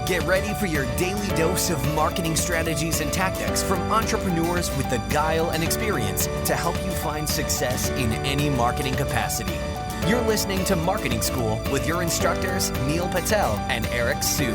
Get ready for your daily dose of marketing strategies and tactics from entrepreneurs with the guile and experience to help you find success in any marketing capacity. You're listening to Marketing School with your instructors, Neil Patel and Eric Sue.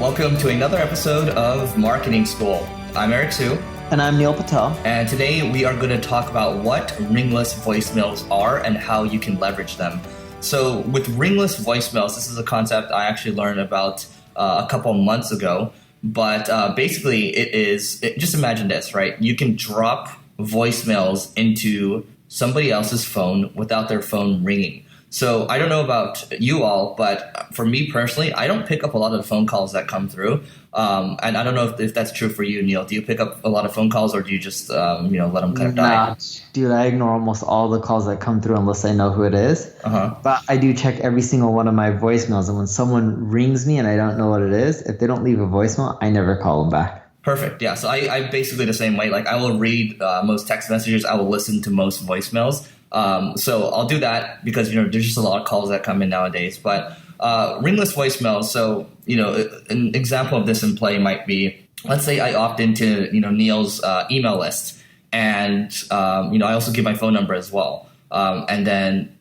Welcome to another episode of Marketing School. I'm Eric Sue. And I'm Neil Patel. And today we are going to talk about what ringless voicemails are and how you can leverage them. So with ringless voicemails, this is a concept I actually learned about a couple months ago. But basically just imagine this, right? You can drop voicemails into somebody else's phone without their phone ringing. So I don't know about you all, but for me personally, I don't pick up a lot of the phone calls that come through. And I don't know if that's true for you, Neil. Do you pick up a lot of phone calls, or do you just let them kind of die? Dude, I ignore almost all the calls that come through unless I know who it is. But I do check every single one of my voicemails. And when someone rings me and I don't know what it is, if they don't leave a voicemail, I never call them back. Perfect. Yeah. So I basically the same way. Like I will read most text messages. I will listen to most voicemails. So I'll do that because, there's just a lot of calls that come in nowadays. But ringless voicemails. So, an example of this in play might be, let's say I opt into, Neil's email list. And, I also give my phone number as well. And then,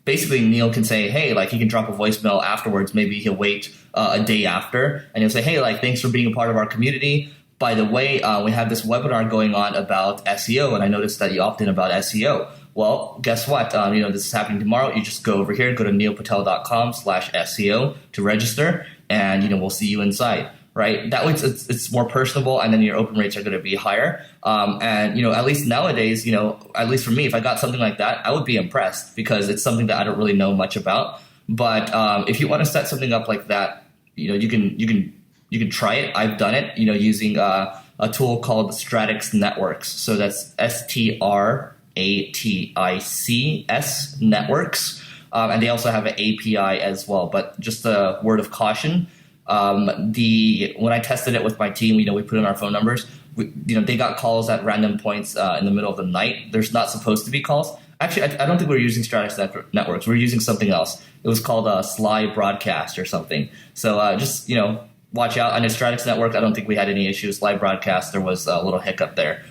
basically Neil can say, hey, he can drop a voicemail afterwards. Maybe he'll wait a day after and he'll say, hey, thanks for being a part of our community. By the way, we have this webinar going on about SEO, and I noticed that you opt in about SEO. Well, guess what? This is happening tomorrow. You just go over here, go to neilpatel.com/SEO to register, and, we'll see you inside, right? That way it's more personable, and then your open rates are going to be higher. And, at least nowadays, at least for me, if I got something like that, I would be impressed because it's something that I don't really know much about. But if you want to set something up like that, you can try it. I've done it, using a tool called Stratix Networks. So that's STRATICS Networks. And they also have an API as well. But just a word of caution, when I tested it with my team, we put in our phone numbers. They got calls at random points in the middle of the night. There's not supposed to be calls. Actually, I don't think we were using Stratix Networks. We were using something else. It was called a Sly Broadcast or something. So just, watch out. On the Stratix Network, I don't think we had any issues. Live broadcast, there was a little hiccup there.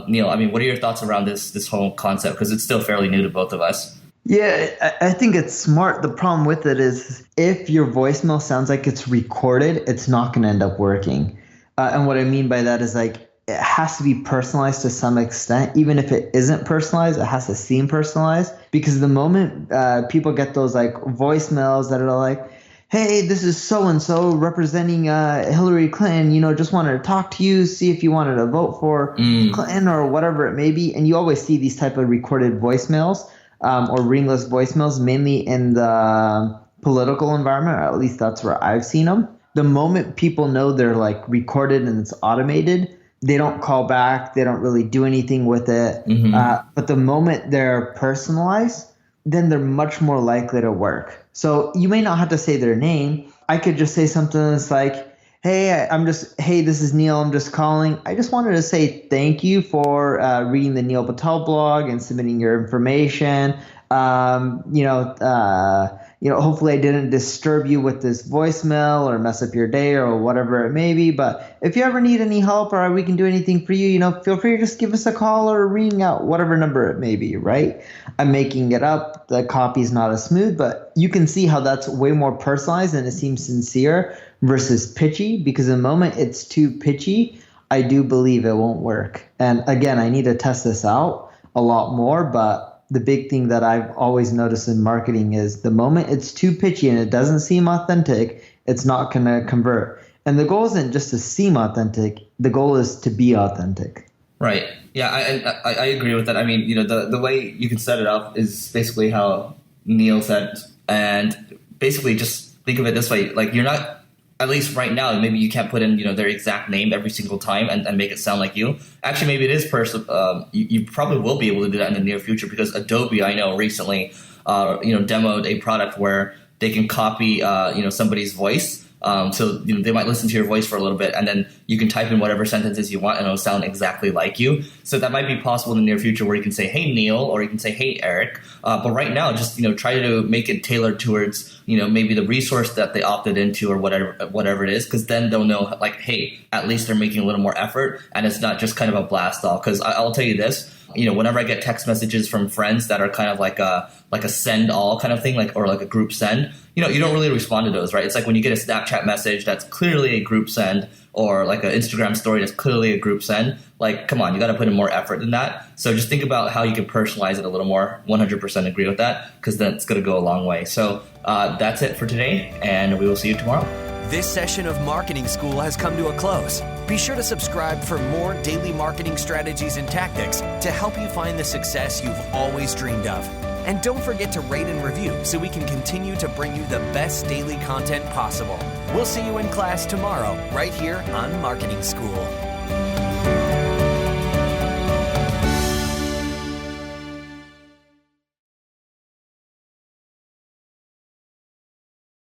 Neil, what are your thoughts around this whole concept? Because it's still fairly new to both of us. Yeah, I think it's smart. The problem with it is if your voicemail sounds like it's recorded, it's not going to end up working. And what I mean by that is it has to be personalized to some extent. Even if it isn't personalized, it has to seem personalized. Because the moment people get those voicemails that are like, hey, this is so-and-so representing Hillary Clinton, just wanted to talk to you, see if you wanted to vote for Clinton or whatever it may be. And you always see these type of recorded voicemails or ringless voicemails, mainly in the political environment, or at least that's where I've seen them. The moment people know they're recorded and it's automated, they don't call back. They don't really do anything with it. But the moment they're personalized, then they're much more likely to work. So you may not have to say their name. I could just say something that's like, hey, this is Neil. I'm just calling. I just wanted to say thank you for reading the Neil Patel blog and submitting your information. Hopefully I didn't disturb you with this voicemail or mess up your day or whatever it may be. But if you ever need any help or we can do anything for you, feel free to just give us a call or ring out, whatever number it may be, right? I'm making it up. The copy's not as smooth, but you can see how that's way more personalized and it seems sincere versus pitchy, because the moment it's too pitchy, I do believe it won't work. And again, I need to test this out a lot more, but the big thing that I've always noticed in marketing is the moment it's too pitchy and it doesn't seem authentic, it's not going to convert. And the goal isn't just to seem authentic. The goal is to be authentic. Right. Yeah, I agree with that. The way you can set it up is basically how Neil said. And basically just think of it this way. You're not, at least right now, maybe you can't put in, their exact name every single time and make it sound like you. Actually, maybe it is you probably will be able to do that in the near future because Adobe, I know, recently, demoed a product where they can copy, somebody's voice So they might listen to your voice for a little bit, and then you can type in whatever sentences you want, and it'll sound exactly like you. So that might be possible in the near future, where you can say, "Hey Neil," or you can say, "Hey Eric." But right now, just try to make it tailored towards maybe the resource that they opted into, or whatever it is, because then they'll know like, hey, at least they're making a little more effort, and it's not just kind of a blast off. Because I'll tell you this. Whenever I get text messages from friends that are kind of like a send all kind of thing, or a group send, you don't really respond to those, right? It's like when you get a Snapchat message that's clearly a group send, or like an Instagram story that's clearly a group send. Like, come on, you got to put in more effort than that. So just think about how you can personalize it a little more. 100% agree with that, because that's going to go a long way. So that's it for today, and we will see you tomorrow. This session of Marketing School has come to a close. Be sure to subscribe for more daily marketing strategies and tactics to help you find the success you've always dreamed of. And don't forget to rate and review so we can continue to bring you the best daily content possible. We'll see you in class tomorrow, right here on Marketing School.